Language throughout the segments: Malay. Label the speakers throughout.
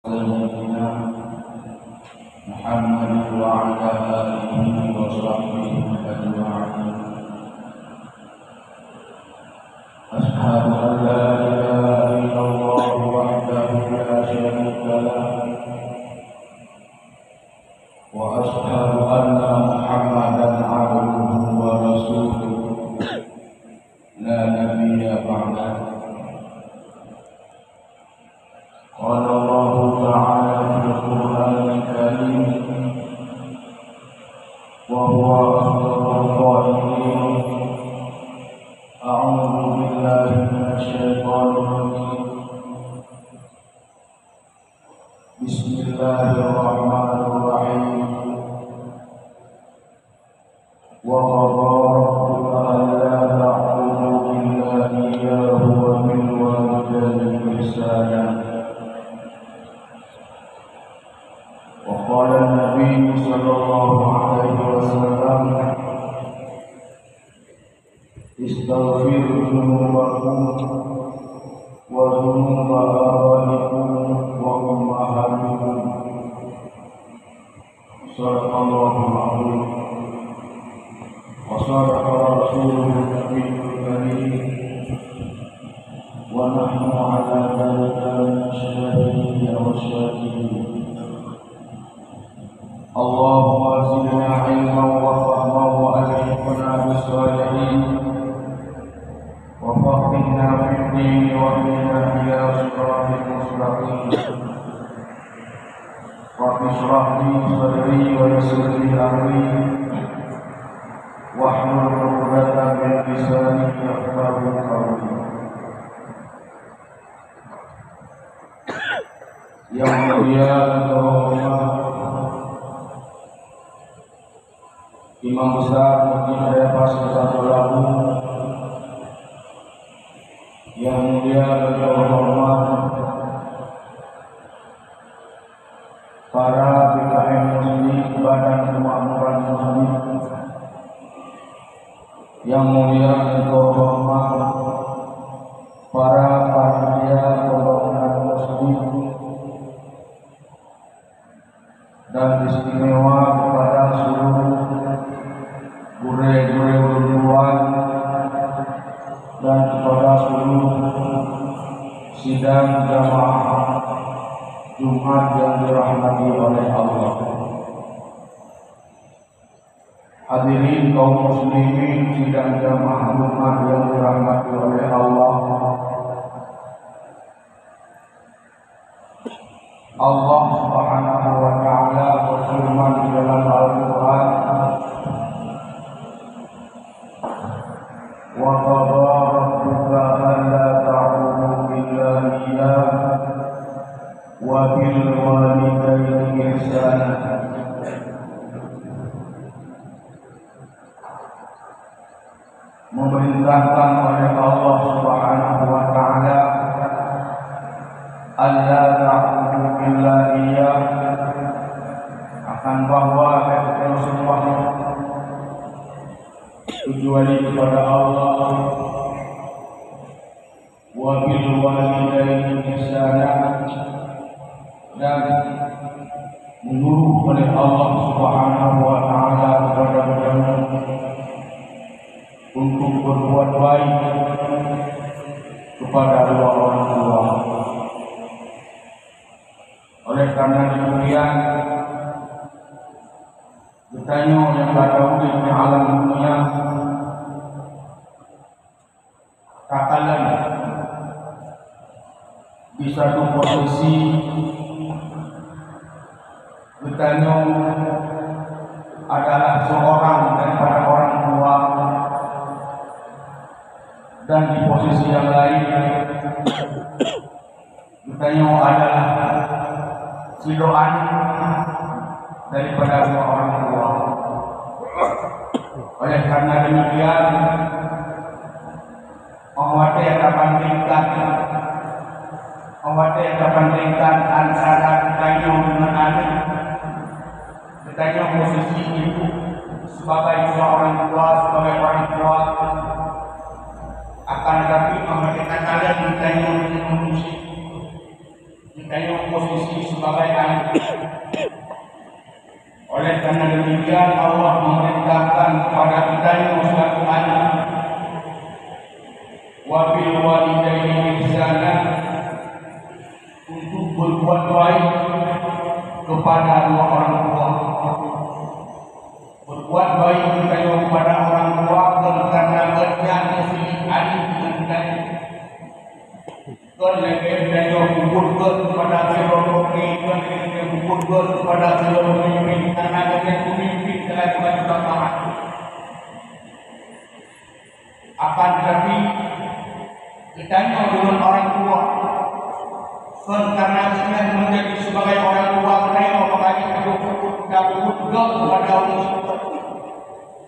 Speaker 1: سيدنا محمد وعلى آله وصحبه أجمعين. أشهد أن لا إله إلا الله وحده لا شريك له، وأشهد أن محمدا عبده ورسوله لا نبي بعده. قال الله تعالى في القرآن الكريم وهو أصدق القائلين: أعوذ بالله من الشيطان الرجيم، بسم الله الرحمن الرحيم. وقضى ربك ألا تعبدوا إلا إياه وبالوالدين إحسانا. وقال النبي صلى الله عليه وسلم: استغفروا ذنوبكم وذنوب آبائكم وأمهاتكم. صدق الله العظيم وصدق رسوله النبي الكريم، ونحن على ذلك من الشاهدين والشاكرين. اللهم زدنا علما وفهما وألحقنا بالصالحين، وفقهنا في الدين واهدنا إلى صراط مستقيم. رب اشرح لي صدري ويسر لي أمري واحلل عقدة من لساني يفقهوا قولي. Yang mulia Imam Besar Masjid Raya Pasir Satu Labu, yang mulia beliau hormat para BKM Muslim, Badan Kemakmuran Muslim, yang mulia beliau hormat para panitia pembangunan Muslim, dan istimewa kepada seluruh guru-guru ulumuan dan kepada seluruh sidang jamaah Jumat yang dirahmati oleh Allah. Hadirin kaum muslimin sidang jamaah Jumat yang dirahmati oleh Allah. Allah Subhanahu wa taala berfirman di dalam Al-Qur'an: wa qadha rabbuka alla ta'budu illa iyyahu wa bil walidayni ihsana. Memerintahkan oleh Allah Subhanahu wa taala alla ta'budu illa iyyahu, akan bahwa Rasulullah kecuali kepada Allah, wa bil walidayni ihsana, dan menyuruh oleh Allah Subhanahu wa taala kepada kita untuk berbuat baik kepada dua orang tua. Oleh karena demikian, bertanya yang tahu di alam dunia, katakan di satu posisi bertanya adalah seorang daripada orang tua, dan di posisi yang lain bertanya adalah sidoan daripada dua orang tua. Oleh karena demikian, mewati bandingkan antara bertanya dengan anak, bertanya posisi ibu sebagai dua orang tua, akan tetapi mereka kalian bertanya dengan manusia. Jika posisi sebagai anak. Oleh karena demikian Allah memerintahkan kepada kita yang selaku anak, wa bil walidaini ihsana, untuk berbuat baik kepada dua orang tua. Berbuat baik kita kepada orang tua karena kerjaan sini adik dengan kita. Kerja kubur kepada filosofi, kubur kepada filosofi karena kerja pemimpin telah kita tahan. Akan tetapi kita dengan orang tua, karena kita menjadi sebagai orang tua kita makanya kubur kepada orang tua.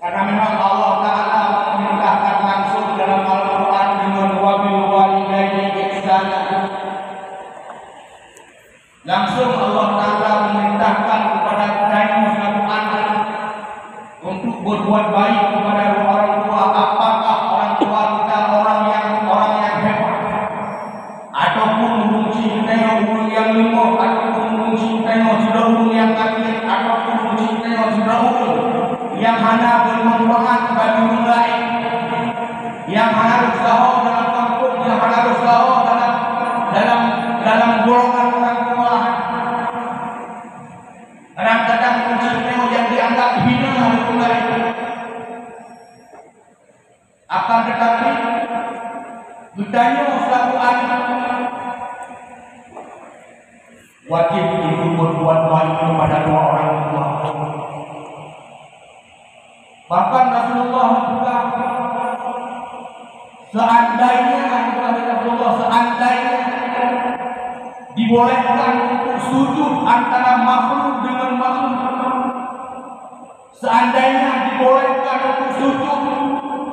Speaker 1: Karena memang Allah Ta'ala memerintahkan langsung dalam Al-Quran dengan wabil walidaini ihsana. Langsung Allah Ta'ala memerintahkan kepada kita selaku anak untuk berbuat baik kepada orang tua. Apakah orang tua kita orang yang hebat, ataupun mengunci kita yang limau, ataupun mengunci kita yang kafir, ataupun mengunci kita yang hanya bermanfaat bagi orang lain, yang harus tahu dalam kampung, yang harus tahu dalam golongan orang tua. Kadang-kadang muncul yang dianggap hina oleh orang lain. Akan tetapi bertanya selaku anak wajib ibu berbuat baik kepada dua orang tua. Bahkan Rasulullah juga seandainya dibolehkan untuk sujud antara makhluk dengan makhluk, seandainya dibolehkan untuk sujud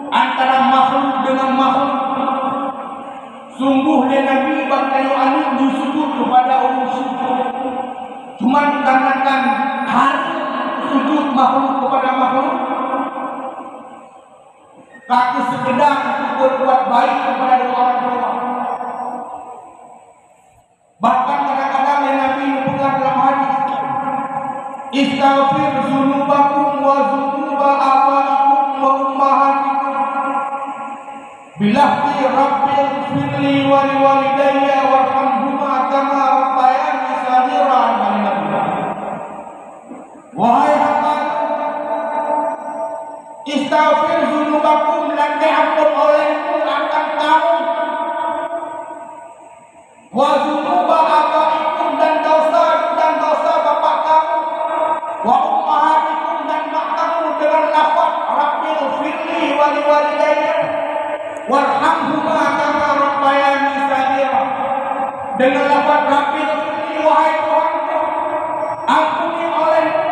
Speaker 1: antara makhluk dengan makhluk, sungguh Nabi bakal anu disujud kepada Allah. Cuma dikarenakan hari sujud makhluk kepada makhluk, tapi sekedar berbuat baik kepada orang tua. Bahkan kadang-kadang Nabi memegang dalam hadis, istaghfir dzunubakum wa dzunuba abaikum wa ummahatikum bilafzi rabbil firli wa liwalidayya warhamhuma kama rabbayani saghiran. Wahai hamba, istaghfir dzunubakum, dan diampun olehmu akan kamu, wa dzunuba abaikum, dan dosa bapak kamu, wa ummahatikum, dan mak kamu, dengan lafaz rabbil firli wa liwalidayya warhamhuma kama rabbayani saghira, dengan lafaz rabbil firli, wahai Tuhanku, ampuni olehmu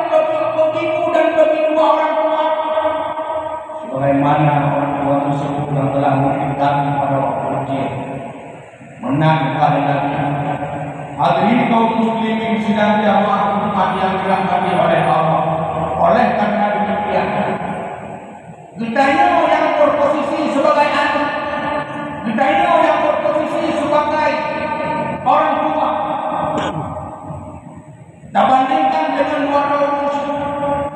Speaker 1: bagiku dan bagi dua orang tua, sebagaimana orang tua tersebut yang telah memberikan pada waktu kecil. Menang pada Nabi. Hadirin kaum muslimin sidang jamaah umat yang dirahmati oleh Allah. Oleh karena demikian, kita yang berposisi sebagai anak, kita yang berposisi sebagai orang tua, kita bandingkan dengan dua orang tua.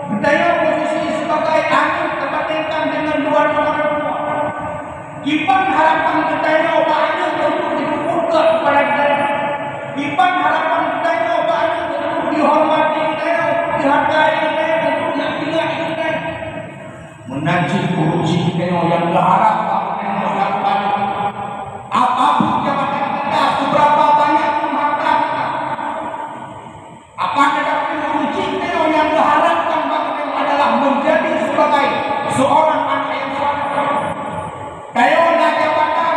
Speaker 1: Kita yang posisi sebagai anak, kita bandingkan dengan dua orang tua. Iban harapan kita yang banyak untuk dikumpulkan kepada kita. Iban harapan kita yang banyak untuk dihormati kita, dihargai kita, untuk diingat kita. Menanti urusi kita yang berharap apapun jabatan kita, seberapa banyak harta kita, akan tetapi urusi kita yang diharapkan adalah menjadi sebagai seorang anak yang soleh. Kayaknya jabatan,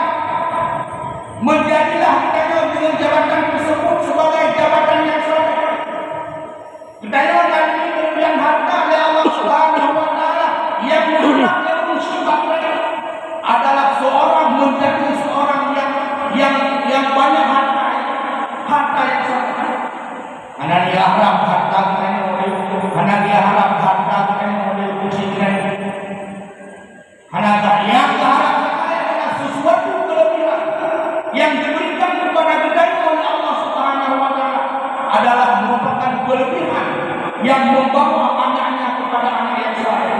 Speaker 1: menjadilah kita dengan jabatan tersebut sebagai jabatan yang soleh. Kita yang ini berpilihan harta oleh Allah Subhanahu Wa Taala yang mengenal musibah. berlebihan yang membawa anaknya kepada anak yang saleh.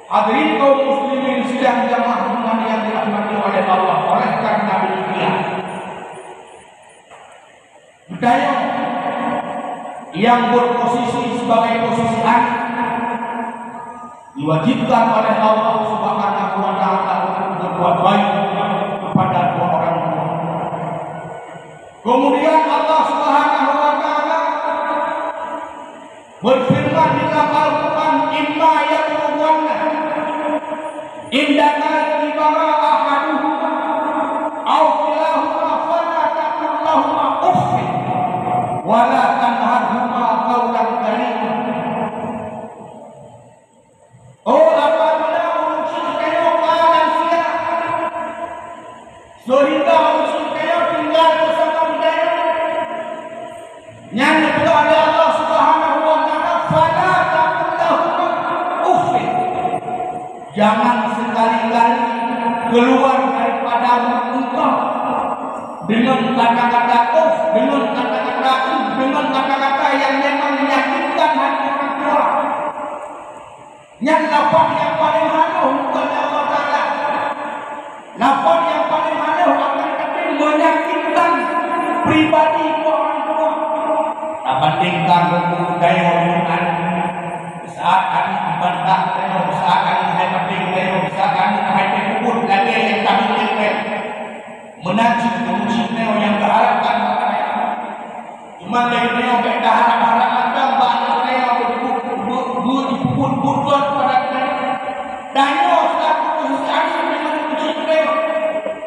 Speaker 1: Hadirin kaum muslimin sidang jamaah Jumat yang dirahmati oleh Allah. Oleh karena demikian, budaya yang berposisi sebagai posisi anak diwajibkan oleh Allah Subhanahu wa taala untuk berbuat baik kepada dua orang tua. Kemudian Allah Subhanahu wa taala berfirman di dalam Al-Qur'an, "Imma yablughanna indaka kibara ahaduhuma aw kilahuma fala taqul lahumā uffin wa la tanharhumā qawlan karīma." Oh, apabila urusan kayo lansia sehingga urusan kayo tinggal bersama budaya yang itu oleh Allah Subhanahu wa taala, fala taqul lahumā uffin. Jangan sekali-kali keluar daripada mulut engkau dengan kata-kata uff, dengan kata-kata yang memang menyakitkan hati orang tua. Yang lafaz yang paling halus kepada Allah Ta'ala, lafaz yang paling halus akan tetapi menyakitkan pribadi orang tua. Bandingkan dengan gaya orang saat kami dibantah, saat kami hai saat kami hai kubur lagi yang kami lihat menajik neo yang berharapkan cuma dari neo berharap ada banyak neo berbuat pada dan neo selaku khususnya dengan ujian neo.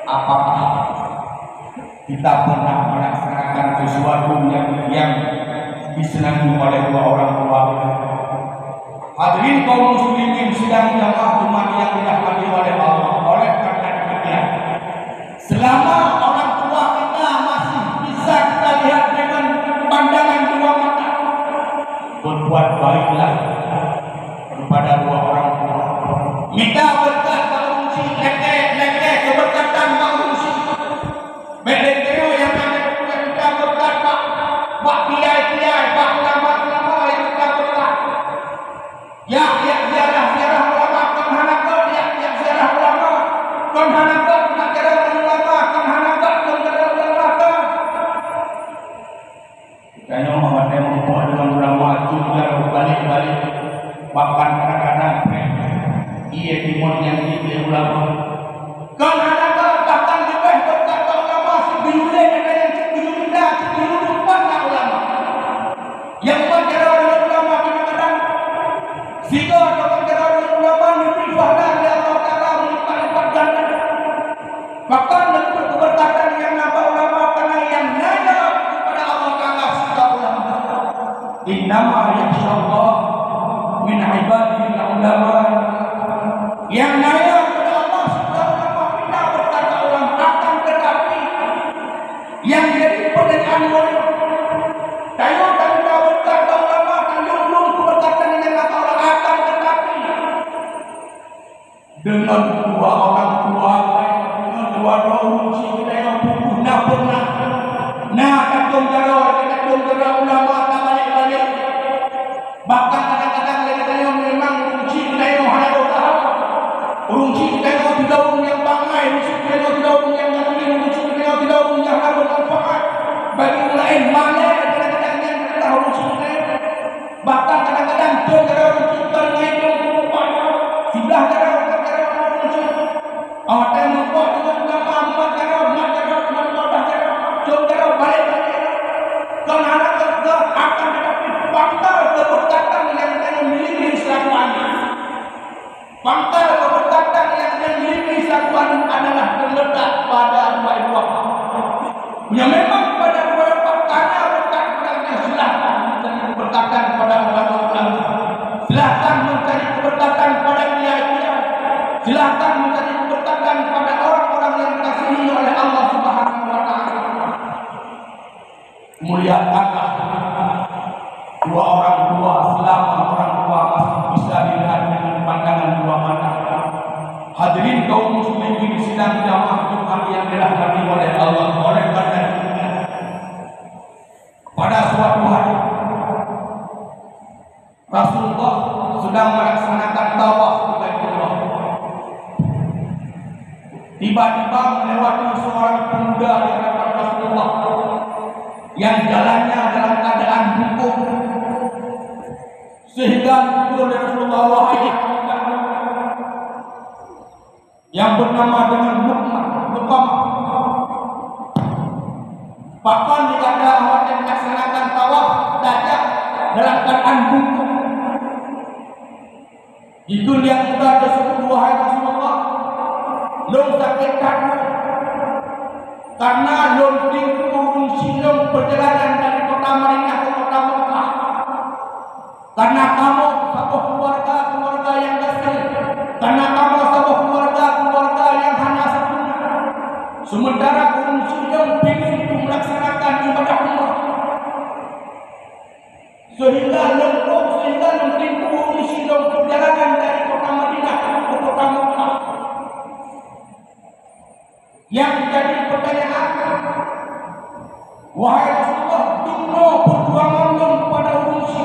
Speaker 1: Apakah kita pernah melaksanakan sesuatu yang disenangi oleh dua orang tua? Hadirin kaum muslimin sidang jamaah Jumat yang dirahmati oleh Allah. Oleh karena demikian, selama orang tua kita masih bisa kita lihat dengan pandangan dua mata, berbuat baiklah kepada dua orang tua. Minta berkat manusia, leke keberkatan manusia. Bedeteo yang ada kita berkat pak kiai, pak ulama yang kita berkat. Ya ziarah ulama kan hanakot, ya ziarah ulama kan hanakot, ziarah ulama kan hanakot, ziarah ulama kan. Kayaknya Muhammad yang membawa dengan ulama juga balik-balik, bahkan kadang-kadang ia timon yang dibeli ulama. Kan hanakot bahkan juga berkat ulama sebiyule ada yang sebiyunda sebiyulupan ulama. Yang berkata ulama kadang-kadang sehingga orang-orang ulama lebih bahkan dari Allah Ta'ala melipat ganda. Bahkan bentuk keberkatan yang nambah ulama karena yang nanya kepada Allah Ta'ala serta ulama. Innama yakhshallah min ibadihi ulama. Yang nanya kepada Allah serta ulama kita berkata ulama, akan tetapi yang jadi pertanyaan ulama tayo kita berkata ulama akan belum keberkatan yang nambah ulama. Dengan dua orang tua, dengan dua uji kita yang pernah. Nah, kadang ulama tak balik. Bahkan kadang-kadang kita yang memang uji kita yang ada doa. Uji kita yang tidak yang bangai, uji kita yang tidak yang ngerti, uji kita yang tidak yang ada manfaat bagi orang lain. Mana kadang-kadang yang kita uji kita. Bahkan kadang-kadang kita uji kita yang sebelah kadang awak tengok dengan nama amat jarang balik kan anak kerja akan tetapi pangkal keberkatan yang kita miliki selaku anak, pangkal keberkatan yang kita miliki selaku anak adalah terletak pada dua yang memang pada dua karena berkat-berkatnya silahkan mencari keberkatan pada ulama-ulama, silahkan mencari keberkatan pada kiai-kiai, silahkan mencari keberkatan pada orang-orang yang dikasihi oleh Allah Subhanahu wa taala. Muliakanlah dua orang tua selama orang tua masih bisa dilihat dengan pandangan dua mata. Hadirin kaum muslimin sidang jamaah Jumat yang dirahmati oleh Allah. Oleh karena pada suatu hari tiba-tiba melewati seorang pemuda di hadapan Rasulullah yang jalannya dalam keadaan bungkuk, sehingga ditegur oleh Rasulullah, wahai yang bernama dengan Luqman, bahkan dikata awak yang melaksanakan tawaf dajjal dalam keadaan bungkuk. Itu yang muda tersebut, wahai Rasulullah, long sakit kaku karena long tinggung silong perjalanan dari kota Madinah ke kota Mekah, karena kamu satu keluarga yang kasih, karena kamu satu keluarga yang hanya satu, sementara orang silong ingin melaksanakan ibadah umrah, sehingga long tinggung silong perjalanan dari kota Madinah ke kota Mekah. Yang jadi pertanyaan, wahai Rasulullah, duno perjuangan dong pada urunsi,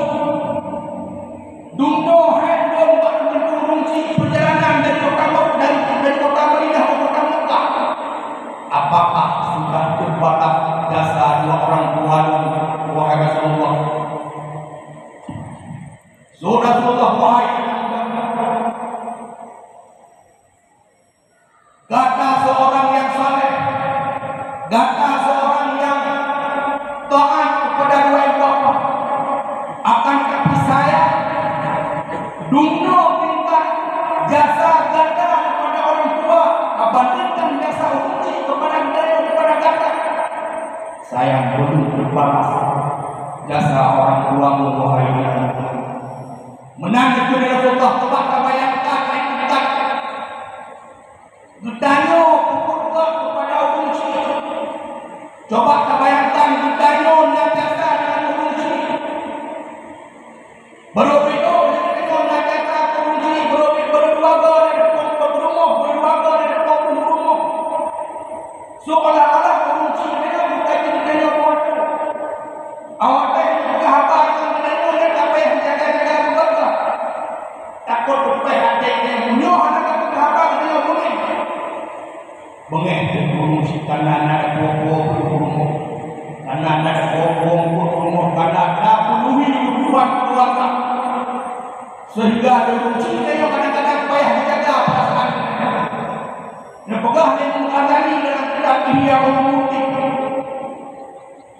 Speaker 1: duno hendong pada urunsi perjalanan dari kota Madinah ke kota Mekah. Apakah sudah terbatas jasa dua orang tua, wahai Rasulullah? Rasulullah, wahai kata seorang yang saleh, kata seorang yang taat kepada dua ibu bapa, akan kata saya duno tingkat jasa ganda kepada orang tua bandingkan jasa urunsi kepada ganda. Saya belum terbalas jasa orang tua wahai menang itu Rasulullah. Coba bayangkan ditanya pukul kepada urunsi. Coba bayangkan ditanya dan jasa dengan urunsi. Berbeda dengan jasa urunsi, berkeluarga dan berumah. Seolah-olah urunsi memang bukan ditanya waktu. Awak tanya juga apa yang menanya apa yang jaga-jaga keluarga. Takut supaya hati yang munyuh anak apa yang boleh. Bengeh urunsi karena anak buah-buah karena anak buah-buah karena tak penuhi kebutuhan keluarga, sehingga ada urunsi yang kadang-kadang payah menjaga perasaan. Nepegah yang mengadani dengan tidak dia memutik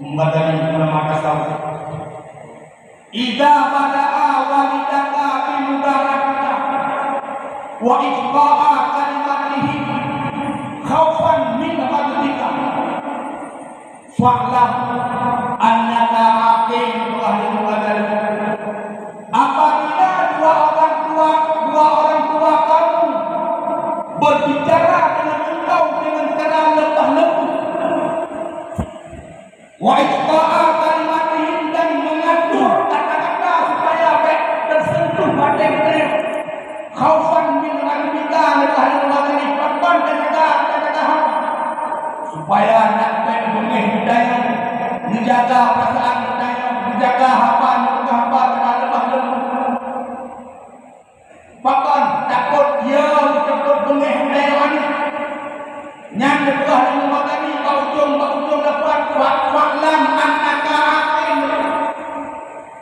Speaker 1: mengadani ulama tasawuf. Idza bada'a walidaka bi mubarakah wa itqa'a kalimatihi khaufan min ghadabika fa'lam annaka aqim ahli qadar. Apabila dua orang tua kamu berbicara dengan engkau dengan cara lemah lembut, wa itqa'a kalimatihim, dan mengatur kata-kata supaya baik tersentuh hati mereka, khaufan min ghadabika ahli qadar, supaya nak mengenai budaya, menjaga perasaan budaya, menjaga hamba dengan lemah lembut. Bahkan takut dia takut mengenai budaya wanita. Yang kedua yang mengatakan ujung dapat faklam annaka aqim.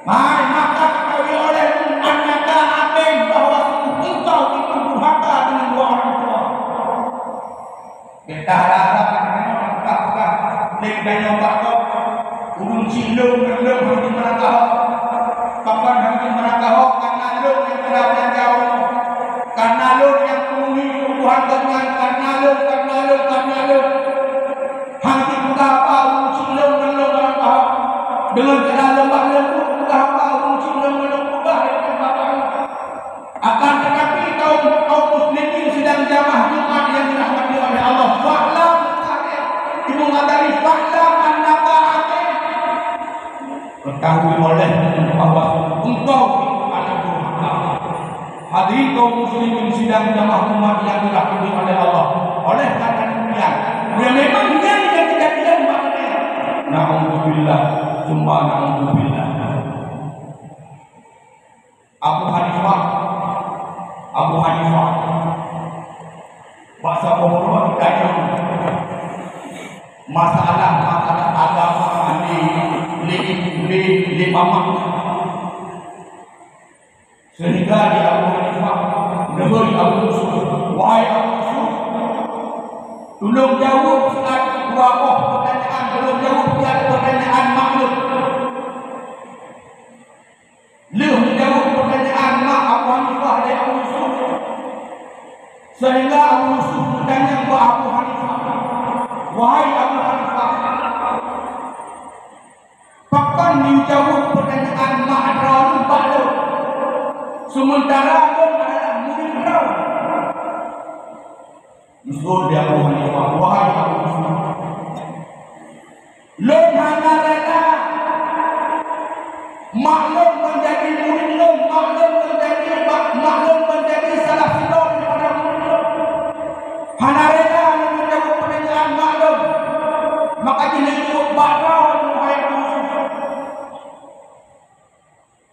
Speaker 1: Maka ketahui oleh annaka aqim bahwa engkau itu durhaka dengan dua orang tua. Kita harap dan obat urung silung belum hanya merakah kapan hanya merakah karena lu yang berada jauh, karena lu yang penuhi kebutuhan dengan karena lu hati buka apa urung silung belum merakah dengan cara lemah lembut buka apa urung silung belum ubah akan tetapi kaum muslimin sedang jamaah Jumat yang dirahmati oleh Allah. Fa'lam ibu ngatari fa'lam annaka aqim, ketahui oleh bahwa engkau anak durhaka. Hadirin kaum muslimin sidang jamaah umat yang dirahmati oleh Allah. Oleh karena demikian, memang yang kejadian maknanya na'udzubillah, cuma na'udzubillah. Abu Hanifah bahasa Umar ditanya lima makna. Sehingga di Abu Hanifah meneguri Abu Yusuf, wahai Abu Yusuf, tolong jawab berapa pertanyaan, tolong jawab pertanyaan maklum. Lu menjawab pertanyaan mak Abu Hanifah dan Abu Yusuf. Sehingga Abu Yusuf bertanya kepada Abu Hanifah, wahai Abu Hanifah, kapan dijawab pertanyaan mak Raul Baklo? Sementara Abang adalah murid Raul. Yusuf dia Abu Hanifah, wahai Abu Yusuf, lu hanya rela maklum menjadi murid lu, maklum menjadi salah satu daripada murid lu. Hanya rela menjawab pertanyaan maklum, maka jenis itu bakal wahai Abu Yusuf.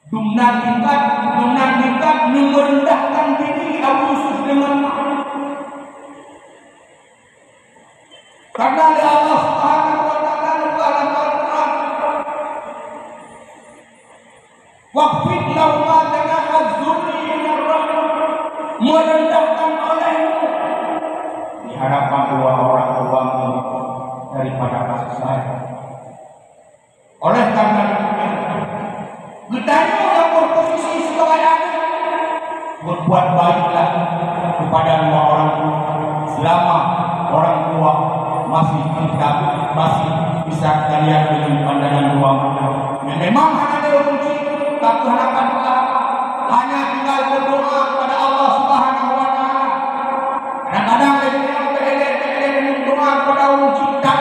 Speaker 1: Dumnan tingkat merendahkan diri Abu Yusuf dengan maklum. Karena Allah Subhanahu wa taala dalam Al-Qur'an, waqfid lahu ma janaha dzulli minar rahmah, merendahkan olehmu di hadapan dua orang tuamu daripada kasih sayang. Oleh karena gedanya yang berposisi sebagai anak, berbuat baiklah kepada dua orang tua selama orang tua masih bisa kalian dengan pandangan dua mata. Memang hanya ada kunci, tapi harapan kita hanya tinggal berdoa kepada Allah Subhanahu wa taala. Kadang-kadang kita berdoa kepada Allah Cipta,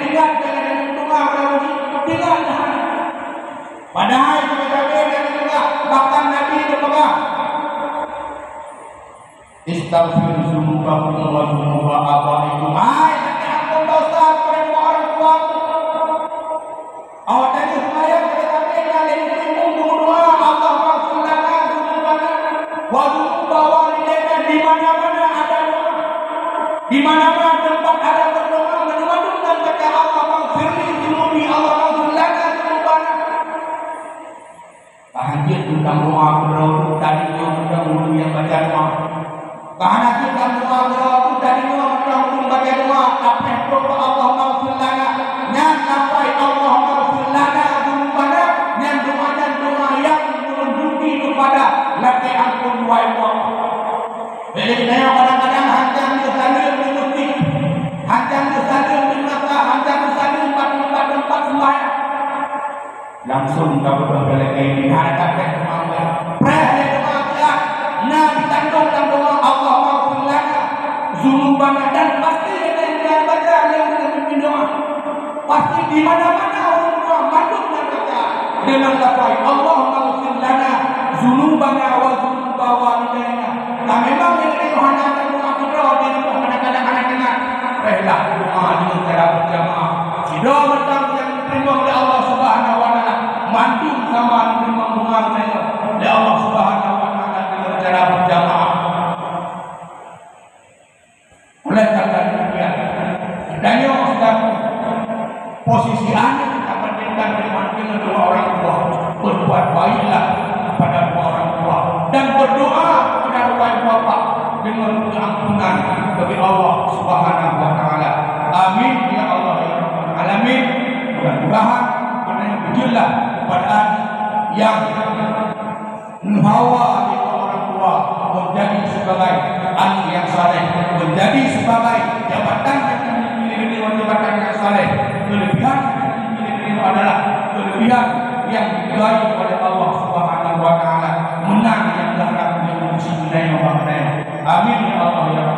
Speaker 1: tinggal berdoa kepada Allah tinggal. Padahal kita juga bahkan Nabi berpegang istaghfir dzunubakum wa dzunuba abaikum. Ampun dosa kepada orang tua. Awak tadi semaya kita dengan doa Allah maghfir lana dzunubana wa dzunuba walidaina. Di mana-mana ada doa, di mana-mana tempat ada berdoa, mengandung dan baca Allah maghfir li dzunubi, Allah maghfir lana dzunubana. Tahajud tentang doa berdoa tadi tentang yang baca doa. Karena kita doa berdoa tadi doa baca doa apa doa Allah maghfir lana, yang sampai Allah maghfir lana dzunubana, yang doa yang menunjuki kepada laki ampun wahai Allah. Jadi saya kadang-kadang hancam disalib di masjid, hancam disalib di Makkah, hancam disalib tempat sembahyang. Langsung kau berdoa ini hadap Muhammad. Prayer doa kita, nah ditandung dalam doa Allah maghfir lana dzunubana, dan pasti yang baca yang memimpin doa pasti di mana-mana orang tua masuk dan baca dengan lafaz Allah maghfir lana dzunubana wa dzunuba walidaina. Nah memang yang itu hanya ada doa berdoa di rumah, kadang-kadang anak dengar rela doa dengan cara berjamaah. Si doa bertang yang diterima oleh Allah Subhanahu wa taala mandu sama menerima doa mereka oleh Allah Subhanahu wa taala dengan cara berjamaah. Oleh karena demikian, adanya sedang posisi anak kita bandingkan dengan dua orang tua, berbuat baiklah kepada dua orang tua dan berdoa kepada dua bapak dengan keampunan bagi Allah Subhanahu wa taala. Amin ya Allah ya Rabbal alamin. Mudah-mudahan yang berjelas kepada yang menghawa dua orang tua menjadi sebagai anak yang saleh, menjadi sebagai jabatan yang dimiliki jabatan yang saleh. Kelebihan yang dimiliki adalah kelebihan yang diberi oleh Allah Subhanahu wa taala, menang yang berharap dengan musibah yang Amin ya Allah ya